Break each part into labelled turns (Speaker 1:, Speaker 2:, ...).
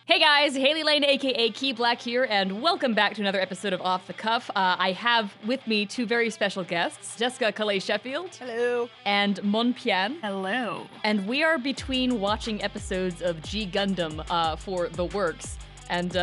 Speaker 1: Hey guys, Hailey, Lain, aka Key Black here, and welcome back to another episode of Off the Cuff. I have with me two very special guests, Jessica Calais Sheffield.
Speaker 2: Hello.
Speaker 1: And Monpian.
Speaker 3: Hello.
Speaker 1: And we are between watching episodes of G Gundam for the works. And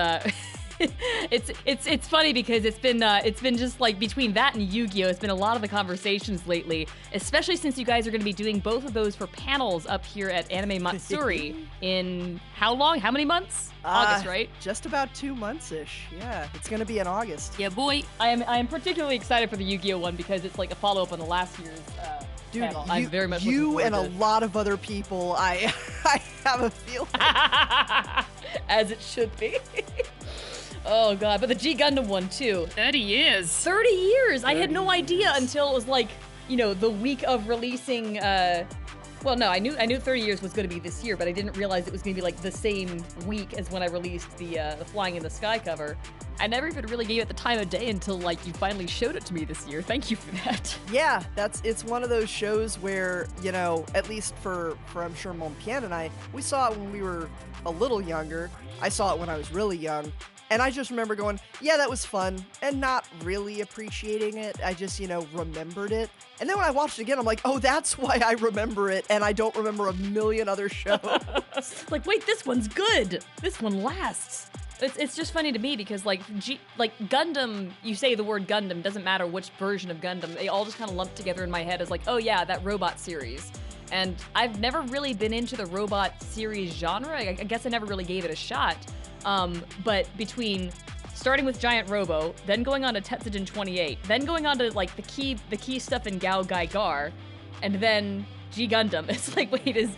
Speaker 1: it's funny because it's been just like between that and Yu-Gi-Oh! It's been a lot of the conversations lately, especially since you guys are going to be doing both of those for panels up here at Anime Matsuri in how long? How many months? August, right?
Speaker 2: Just about 2 months-ish. Yeah, it's going to be in August.
Speaker 3: Yeah, boy.
Speaker 1: I am particularly excited for the Yu-Gi-Oh! One because it's like a follow-up on the last year's panel. I'm very much looking forward
Speaker 2: and
Speaker 1: to
Speaker 2: a lot of other people, I have a feeling.
Speaker 1: As it should be. Oh god, but the G Gundam one too.
Speaker 3: 30 years.
Speaker 1: 30 years! I had no
Speaker 2: 30
Speaker 1: idea
Speaker 2: years.
Speaker 1: until it was like, you know, the week of releasing, well, no, I knew 30 years was going to be this year, but I didn't realize it was going to be like the same week as when I released the Flying in the Sky cover. I never even really gave it the time of day until like you finally showed it to me this year. Thank you for that.
Speaker 2: Yeah, it's one of those shows where, you know, at least for I'm sure Monpian and I, we saw it when we were a little younger. I saw it when I was really young. And I just remember going, yeah, that was fun, and not really appreciating it. I just, you know, remembered it. And then when I watched it again, I'm like, oh, that's why I remember it, and I don't remember a million other shows.
Speaker 1: Like, wait, this one's good. This one lasts. It's just funny to me because, like, Gundam, you say the word Gundam, doesn't matter which version of Gundam, they all just kind of lump together in my head as like, oh yeah, that robot series. And I've never really been into the robot series genre. I guess I never really gave it a shot. But between starting with Giant Robo, then going on to Tetsujin 28, then going on to like the key stuff in Gao Gai Gar, and then G Gundam, it's like, wait, is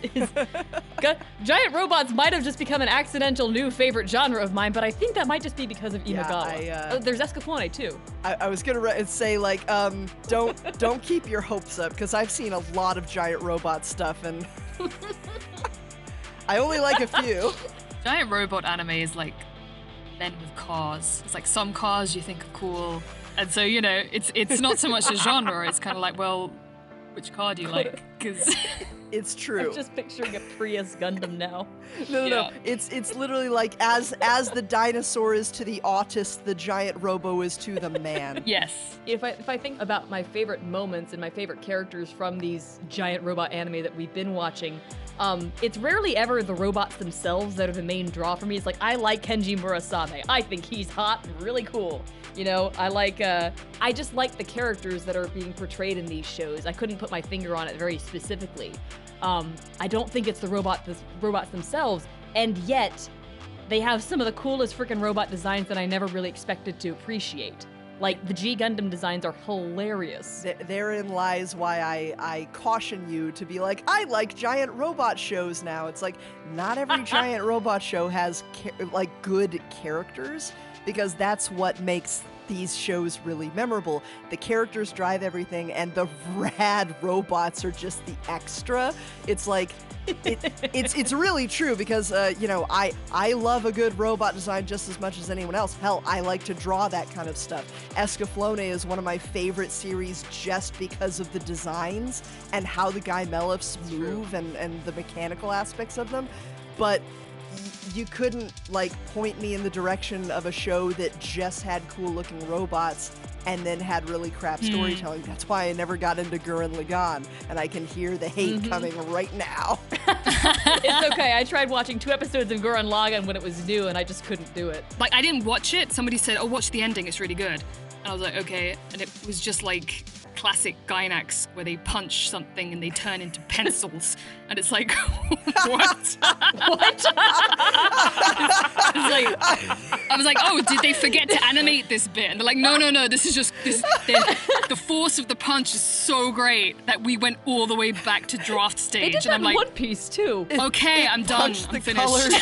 Speaker 1: Giant Robots might have just become an accidental new favorite genre of mine, but I think that might just be because of Imagawa. There's Escaflowne too.
Speaker 2: I was gonna say like, don't keep your hopes up, because I've seen a lot of Giant Robot stuff, and I only like a few.
Speaker 3: Giant robot anime is like men with cars. It's like some cars you think are cool. And so, you know, it's not so much a genre, it's kind of like, well, which car do you like? Because
Speaker 2: it's true.
Speaker 1: I'm just picturing a Prius Gundam now.
Speaker 2: No. It's literally like as the dinosaur is to the autist, the Giant Robo is to the man.
Speaker 3: Yes.
Speaker 1: If I think about my favorite moments and my favorite characters from these giant robot anime that we've been watching, it's rarely ever the robots themselves that are the main draw for me. It's like, I like Kenji Murasame. I think he's hot and really cool. You know, I just like the characters that are being portrayed in these shows. I couldn't put my finger on it very specifically. I don't think it's the robots themselves, and yet they have some of the coolest freaking robot designs that I never really expected to appreciate. Like, the G Gundam designs are hilarious.
Speaker 2: Therein lies why I caution you to be like, I like giant robot shows now. It's like, not every giant robot show has like good characters, because that's what makes these shows really memorable. The characters drive everything, and the rad robots are just the extra. It's like, it's really true, because you know, I love a good robot design just as much as anyone else. Hell, I like to draw that kind of stuff. Escaflowne is one of my favorite series just because of the designs and how the Guy-Mellifs move and the mechanical aspects of them. But you couldn't like point me in the direction of a show that just had cool looking robots and then had really crap storytelling. That's why I never got into Gurren Lagann, and I can hear the hate coming right now.
Speaker 1: It's okay. I tried watching 2 episodes of Gurren Lagann when it was new, and I just couldn't do it.
Speaker 3: Like, I didn't watch it. Somebody said, oh, watch the ending, it's really good. And I was like, okay. And it was just like classic Gainax, where they punch something and they turn into pencils. And it's like, what? What? I was like, oh, did they forget to animate this bit? And they're like, no, this is just, the force of the punch is so great that we went all the way back to draft stage.
Speaker 1: They did that
Speaker 3: and I'm
Speaker 1: in
Speaker 3: like,
Speaker 1: One Piece too.
Speaker 3: okay, I'm done, I'm finished.
Speaker 2: Colors.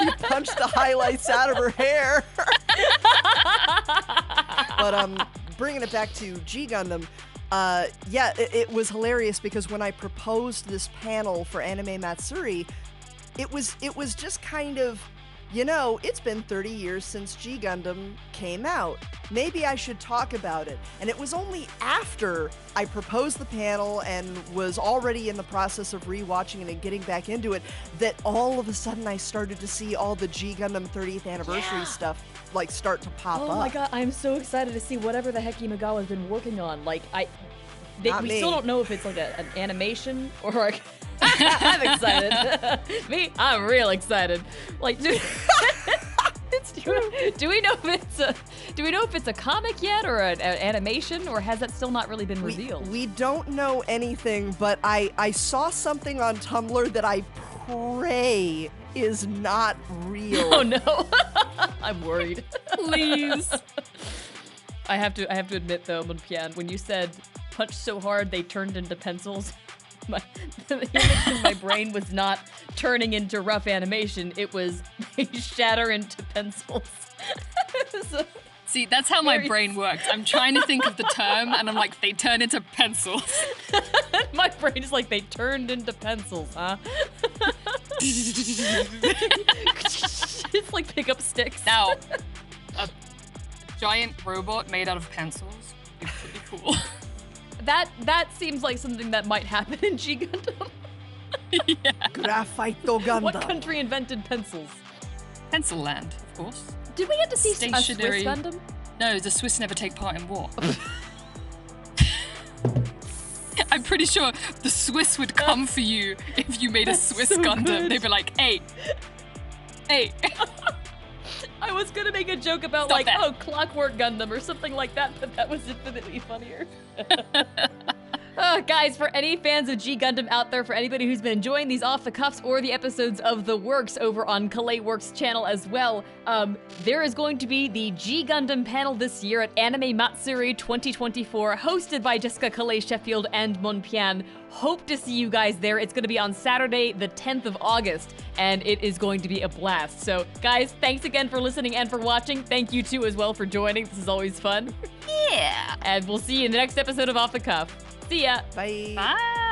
Speaker 2: You punched the highlights out of her hair. But bringing it back to G Gundam, yeah, it was hilarious, because when I proposed this panel for Anime Matsuri, it was just kind of, you know, it's been 30 years since G Gundam came out. Maybe I should talk about it. And it was only after I proposed the panel and was already in the process of rewatching it and getting back into it that all of a sudden I started to see all the G Gundam 30th anniversary stuff like start to pop up.
Speaker 1: Oh my god, I'm so excited to see whatever the heck Imagawa's been working on. Like, we still don't know if it's like an animation or like. I'm excited. Me, I'm real excited. Like, do we know if it's a comic yet or an animation, or has that still not really been revealed?
Speaker 2: We don't know anything, but I saw something on Tumblr that I pray is not real.
Speaker 1: Oh no, I'm worried.
Speaker 3: Please.
Speaker 1: I have to admit though, Monpian, when you said punch so hard they turned into pencils. The image in my brain was not turning into rough animation. It was they shatter into pencils. So,
Speaker 3: see, that's how my brain works. I'm trying to think of the term, and I'm like, they turn into pencils.
Speaker 1: My brain is like, they turned into pencils, huh? It's like pick up sticks.
Speaker 3: Now, a giant robot made out of pencils is pretty cool.
Speaker 1: That seems like something that might happen in G Gundam.
Speaker 3: Yeah.
Speaker 2: Graphite Gundam.
Speaker 1: What country invented pencils?
Speaker 3: Pencil Land, of course.
Speaker 1: Did we get to see a Swiss
Speaker 3: Stationary.
Speaker 1: Gundam?
Speaker 3: No, the Swiss never take part in war. I'm pretty sure the Swiss would come for you if you made a Swiss
Speaker 1: so
Speaker 3: Gundam.
Speaker 1: good.
Speaker 3: They'd be like, hey.
Speaker 1: I was gonna make a joke about
Speaker 3: Stop that.
Speaker 1: Clockwork Gundam or something like that, but that was infinitely funnier. Guys, for any fans of G Gundam out there, for anybody who's been enjoying these off the cuffs or the episodes of The Works over on Kalei Works channel as well, there is going to be the G Gundam panel this year at Anime Matsuri 2024, hosted by Jessica Kalei Sheffield and Monpian. Hope to see you guys there. It's going to be on Saturday, the 10th of August, and it is going to be a blast. So, guys, thanks again for listening and for watching. Thank you, too, as well, for joining. This is always fun.
Speaker 3: Yeah.
Speaker 1: And we'll see you in the next episode of Off the Cuff. See ya.
Speaker 2: Bye.
Speaker 3: Bye.